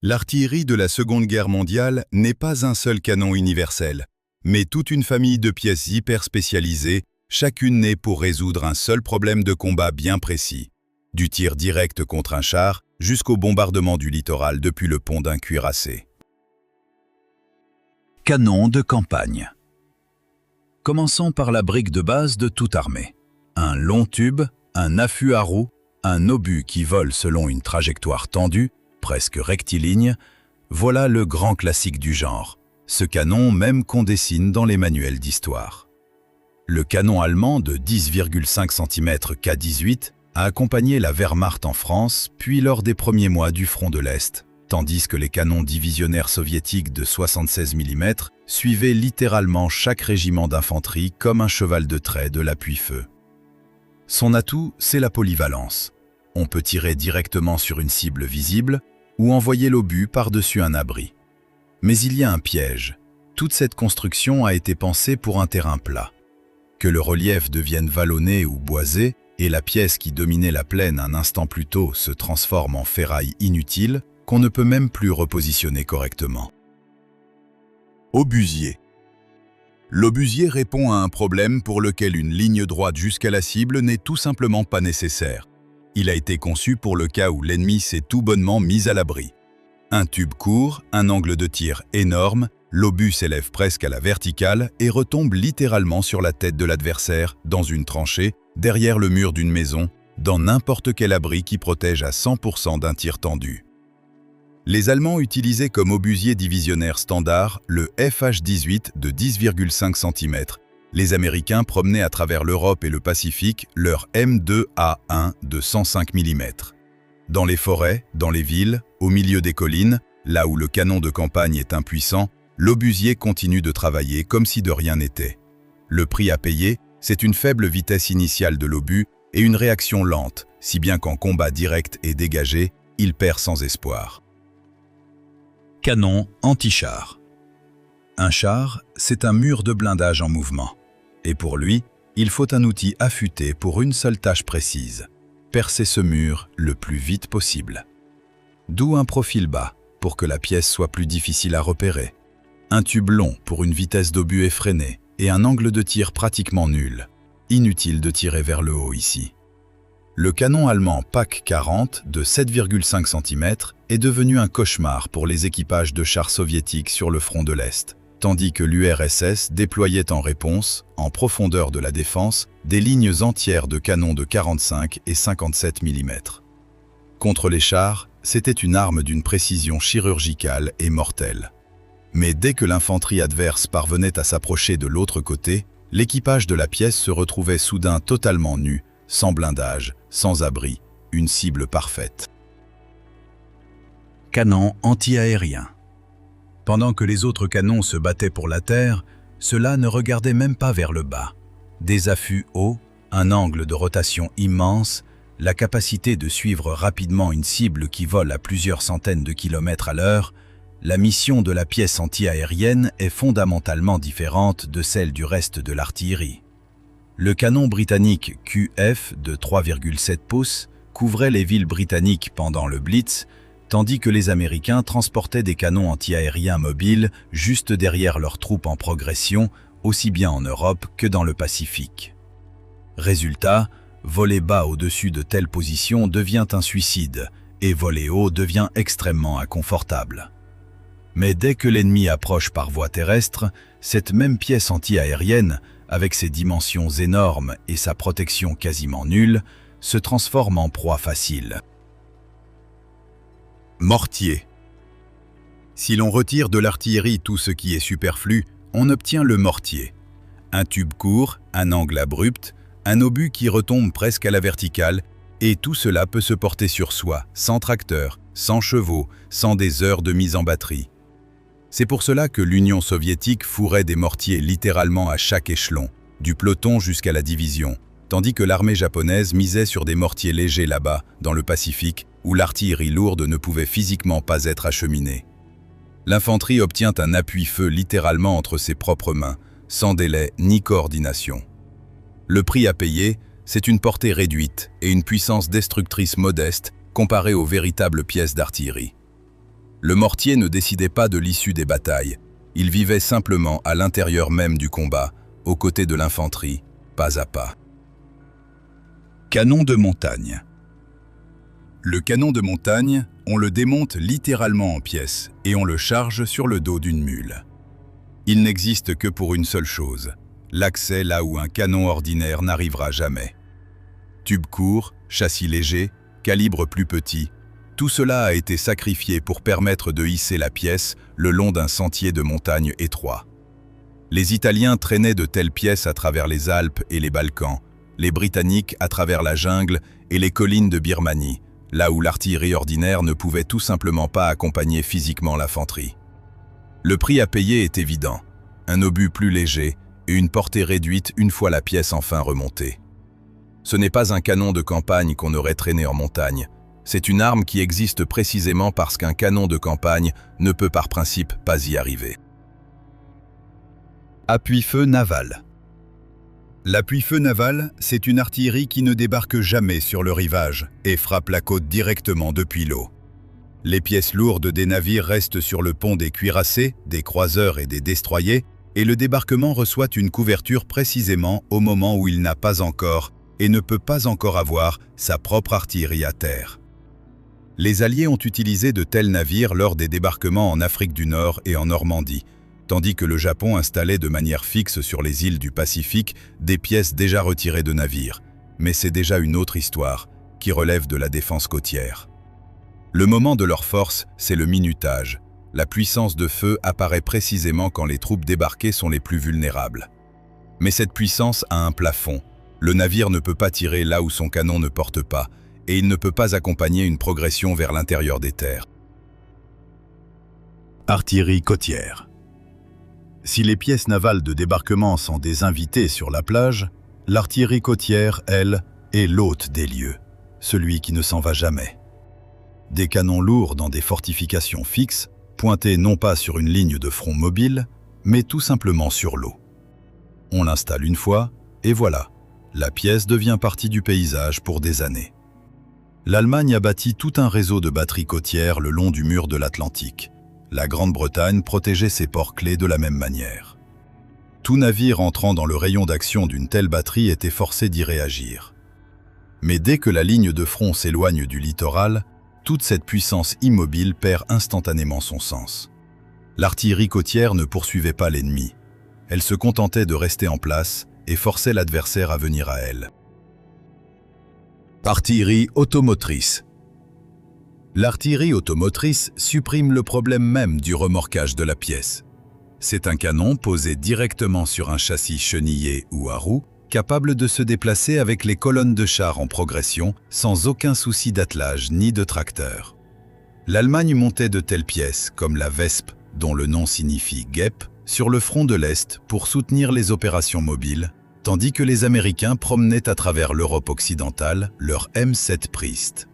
L'artillerie de la Seconde Guerre mondiale n'est pas un seul canon universel, mais toute une famille de pièces hyper spécialisées, chacune née pour résoudre un seul problème de combat bien précis. Du tir direct contre un char jusqu'au bombardement du littoral depuis le pont d'un cuirassé. Canon de campagne. Commençons par la brique de base de toute armée. Un long tube, un affût à roue, un obus qui vole selon une trajectoire tendue, presque rectiligne, voilà le grand classique du genre, ce canon même qu'on dessine dans les manuels d'histoire. Le canon allemand de 10,5 cm K18 a accompagné la Wehrmacht en France, puis lors des premiers mois du front de l'Est, tandis que les canons divisionnaires soviétiques de 76 mm suivaient littéralement chaque régiment d'infanterie comme un cheval de trait de l'appui-feu. Son atout, c'est la polyvalence. On peut tirer directement sur une cible visible ou envoyer l'obus par-dessus un abri. Mais il y a un piège. Toute cette construction a été pensée pour un terrain plat. Que le relief devienne vallonné ou boisé et la pièce qui dominait la plaine un instant plus tôt se transforme en ferraille inutile qu'on ne peut même plus repositionner correctement. Obusier. L'obusier répond à un problème pour lequel une ligne droite jusqu'à la cible n'est tout simplement pas nécessaire. Il a été conçu pour le cas où l'ennemi s'est tout bonnement mis à l'abri. Un tube court, un angle de tir énorme, l'obus s'élève presque à la verticale et retombe littéralement sur la tête de l'adversaire, dans une tranchée, derrière le mur d'une maison, dans n'importe quel abri qui protège à 100% d'un tir tendu. Les Allemands utilisaient comme obusier divisionnaire standard le FH-18 de 10,5 cm. Les Américains promenaient à travers l'Europe et le Pacifique leur M2A1 de 105 mm. Dans les forêts, dans les villes, au milieu des collines, là où le canon de campagne est impuissant, l'obusier continue de travailler comme si de rien n'était. Le prix à payer, c'est une faible vitesse initiale de l'obus et une réaction lente, si bien qu'en combat direct et dégagé, il perd sans espoir. Canon anti-char. Un char, c'est un mur de blindage en mouvement. Et pour lui, il faut un outil affûté pour une seule tâche précise, percer ce mur le plus vite possible. D'où un profil bas, pour que la pièce soit plus difficile à repérer, un tube long pour une vitesse d'obus effrénée et un angle de tir pratiquement nul. Inutile de tirer vers le haut ici. Le canon allemand PaK 40 de 7,5 cm est devenu un cauchemar pour les équipages de chars soviétiques sur le front de l'Est, tandis que l'URSS déployait en réponse, en profondeur de la défense, des lignes entières de canons de 45 et 57 mm. Contre les chars, c'était une arme d'une précision chirurgicale et mortelle. Mais dès que l'infanterie adverse parvenait à s'approcher de l'autre côté, l'équipage de la pièce se retrouvait soudain totalement nu, sans blindage, sans abri, une cible parfaite. Canon anti-aérien. Pendant que les autres canons se battaient pour la terre, ceux-là ne regardaient même pas vers le bas. Des affûts hauts, un angle de rotation immense, la capacité de suivre rapidement une cible qui vole à plusieurs centaines de kilomètres à l'heure, la mission de la pièce anti-aérienne est fondamentalement différente de celle du reste de l'artillerie. Le canon britannique QF de 3,7 pouces couvrait les villes britanniques pendant le Blitz, tandis que les Américains transportaient des canons anti-aériens mobiles juste derrière leurs troupes en progression, aussi bien en Europe que dans le Pacifique. Résultat, voler bas au-dessus de telles positions devient un suicide, et voler haut devient extrêmement inconfortable. Mais dès que l'ennemi approche par voie terrestre, cette même pièce anti-aérienne, avec ses dimensions énormes et sa protection quasiment nulle, se transforme en proie facile. Mortier. Si l'on retire de l'artillerie tout ce qui est superflu, on obtient le mortier. Un tube court, un angle abrupt, un obus qui retombe presque à la verticale, et tout cela peut se porter sur soi, sans tracteur, sans chevaux, sans des heures de mise en batterie. C'est pour cela que l'Union soviétique fourrait des mortiers littéralement à chaque échelon, du peloton jusqu'à la division, tandis que l'armée japonaise misait sur des mortiers légers là-bas, dans le Pacifique, où l'artillerie lourde ne pouvait physiquement pas être acheminée. L'infanterie obtient un appui-feu littéralement entre ses propres mains, sans délai ni coordination. Le prix à payer, c'est une portée réduite et une puissance destructrice modeste comparée aux véritables pièces d'artillerie. Le mortier ne décidait pas de l'issue des batailles. Il vivait simplement à l'intérieur même du combat, aux côtés de l'infanterie, pas à pas. Canon de montagne. Le canon de montagne, on le démonte littéralement en pièces et on le charge sur le dos d'une mule. Il n'existe que pour une seule chose, l'accès là où un canon ordinaire n'arrivera jamais. Tube court, châssis léger, calibre plus petit, tout cela a été sacrifié pour permettre de hisser la pièce le long d'un sentier de montagne étroit. Les Italiens traînaient de telles pièces à travers les Alpes et les Balkans, les Britanniques à travers la jungle et les collines de Birmanie, là où l'artillerie ordinaire ne pouvait tout simplement pas accompagner physiquement l'infanterie. Le prix à payer est évident, un obus plus léger et une portée réduite une fois la pièce enfin remontée. Ce n'est pas un canon de campagne qu'on aurait traîné en montagne, c'est une arme qui existe précisément parce qu'un canon de campagne ne peut par principe pas y arriver. Appui-feu naval. L'appui-feu naval, c'est une artillerie qui ne débarque jamais sur le rivage et frappe la côte directement depuis l'eau. Les pièces lourdes des navires restent sur le pont des cuirassés, des croiseurs et des destroyers, et le débarquement reçoit une couverture précisément au moment où il n'a pas encore et ne peut pas encore avoir sa propre artillerie à terre. Les Alliés ont utilisé de tels navires lors des débarquements en Afrique du Nord et en Normandie, tandis que le Japon installait de manière fixe sur les îles du Pacifique des pièces déjà retirées de navires. Mais c'est déjà une autre histoire, qui relève de la défense côtière. Le moment de leur force, c'est le minutage. La puissance de feu apparaît précisément quand les troupes débarquées sont les plus vulnérables. Mais cette puissance a un plafond. Le navire ne peut pas tirer là où son canon ne porte pas, et il ne peut pas accompagner une progression vers l'intérieur des terres. Artillerie côtière. Si les pièces navales de débarquement sont des invités sur la plage, l'artillerie côtière, elle, est l'hôte des lieux, celui qui ne s'en va jamais. Des canons lourds dans des fortifications fixes, pointés non pas sur une ligne de front mobile, mais tout simplement sur l'eau. On l'installe une fois, et voilà, la pièce devient partie du paysage pour des années. L'Allemagne a bâti tout un réseau de batteries côtières le long du mur de l'Atlantique. La Grande-Bretagne protégeait ses ports clés de la même manière. Tout navire entrant dans le rayon d'action d'une telle batterie était forcé d'y réagir. Mais dès que la ligne de front s'éloigne du littoral, toute cette puissance immobile perd instantanément son sens. L'artillerie côtière ne poursuivait pas l'ennemi. Elle se contentait de rester en place et forçait l'adversaire à venir à elle. Artillerie automotrice. L'artillerie automotrice supprime le problème même du remorquage de la pièce. C'est un canon posé directement sur un châssis chenillé ou à roues, capable de se déplacer avec les colonnes de chars en progression sans aucun souci d'attelage ni de tracteur. L'Allemagne montait de telles pièces, comme la Wespe, dont le nom signifie guêpe, sur le front de l'Est pour soutenir les opérations mobiles, tandis que les Américains promenaient à travers l'Europe occidentale leur M7 Priest.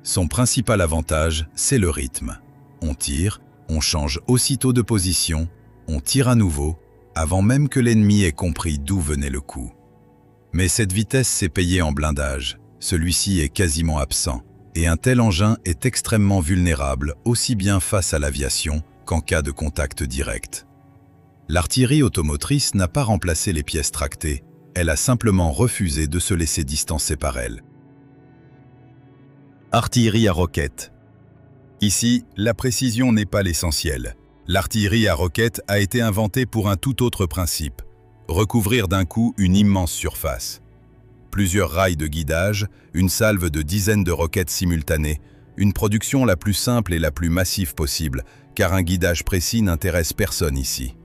Son principal avantage, c'est le rythme. On tire, on change aussitôt de position, on tire à nouveau, avant même que l'ennemi ait compris d'où venait le coup. Mais cette vitesse s'est payée en blindage, celui-ci est quasiment absent, et un tel engin est extrêmement vulnérable aussi bien face à l'aviation qu'en cas de contact direct. L'artillerie automotrice n'a pas remplacé les pièces tractées, elle a simplement refusé de se laisser distancer par elles. Artillerie à roquettes. Ici, la précision n'est pas l'essentiel. L'artillerie à roquettes a été inventée pour un tout autre principe, recouvrir d'un coup une immense surface. Plusieurs rails de guidage, une salve de dizaines de roquettes simultanées, une production la plus simple et la plus massive possible, car un guidage précis n'intéresse personne ici.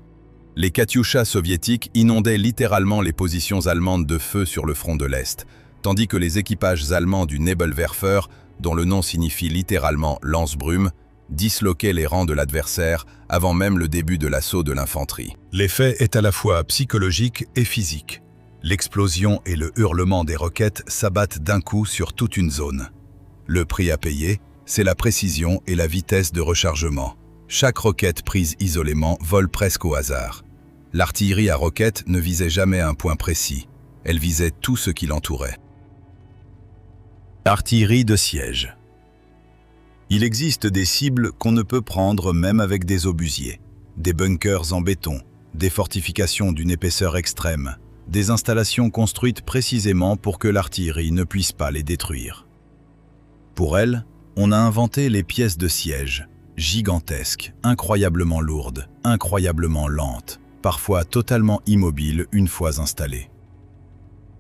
Les Katyusha soviétiques inondaient littéralement les positions allemandes de feu sur le front de l'Est, tandis que les équipages allemands du Nebelwerfer, dont le nom signifie littéralement lance-brume, disloquaient les rangs de l'adversaire avant même le début de l'assaut de l'infanterie. L'effet est à la fois psychologique et physique. L'explosion et le hurlement des roquettes s'abattent d'un coup sur toute une zone. Le prix à payer, c'est la précision et la vitesse de rechargement. Chaque roquette prise isolément vole presque au hasard. L'artillerie à roquettes ne visait jamais un point précis. Elle visait tout ce qui l'entourait. Artillerie de siège. Il existe des cibles qu'on ne peut prendre même avec des obusiers, des bunkers en béton, des fortifications d'une épaisseur extrême, des installations construites précisément pour que l'artillerie ne puisse pas les détruire. Pour elles, on a inventé les pièces de siège, gigantesques, incroyablement lourdes, incroyablement lentes, parfois totalement immobiles une fois installées.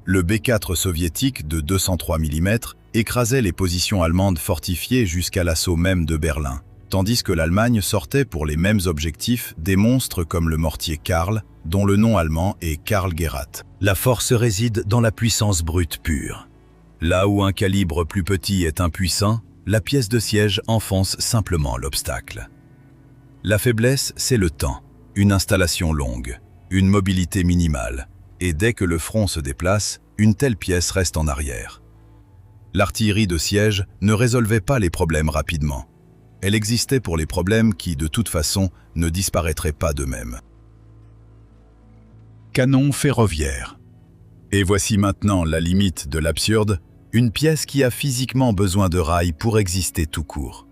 Le B4 soviétique de 203 mm écrasait les positions allemandes fortifiées jusqu'à l'assaut même de Berlin, tandis que l'Allemagne sortait pour les mêmes objectifs des monstres comme le mortier Karl, dont le nom allemand est Karl Gerhardt. La force réside dans la puissance brute pure. Là où un calibre plus petit est impuissant, la pièce de siège enfonce simplement l'obstacle. La faiblesse, c'est le temps, une installation longue, une mobilité minimale, et dès que le front se déplace, une telle pièce reste en arrière. L'artillerie de siège ne résolvait pas les problèmes rapidement. Elle existait pour les problèmes qui, de toute façon, ne disparaîtraient pas d'eux-mêmes. Canon ferroviaire. Et voici maintenant la limite de l'absurde, une pièce qui a physiquement besoin de rails pour exister tout court.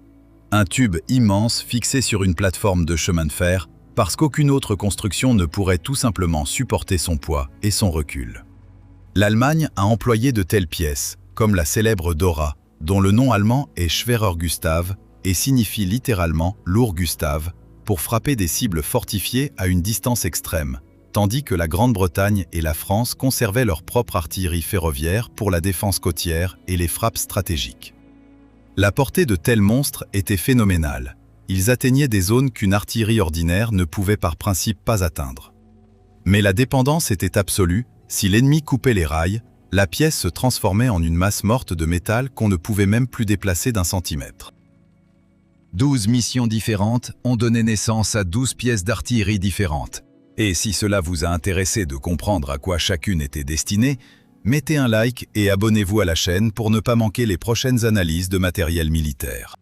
Un tube immense fixé sur une plateforme de chemin de fer, parce qu'aucune autre construction ne pourrait tout simplement supporter son poids et son recul. L'Allemagne a employé de telles pièces, comme la célèbre Dora, dont le nom allemand est Schwerer Gustav et signifie littéralement « lourd Gustave », pour frapper des cibles fortifiées à une distance extrême, tandis que la Grande-Bretagne et la France conservaient leur propre artillerie ferroviaire pour la défense côtière et les frappes stratégiques. La portée de tels monstres était phénoménale. Ils atteignaient des zones qu'une artillerie ordinaire ne pouvait par principe pas atteindre. Mais la dépendance était absolue, si l'ennemi coupait les rails, la pièce se transformait en une masse morte de métal qu'on ne pouvait même plus déplacer d'un centimètre. 12 missions différentes ont donné naissance à 12 pièces d'artillerie différentes. Et si cela vous a intéressé de comprendre à quoi chacune était destinée, mettez un like et abonnez-vous à la chaîne pour ne pas manquer les prochaines analyses de matériel militaire.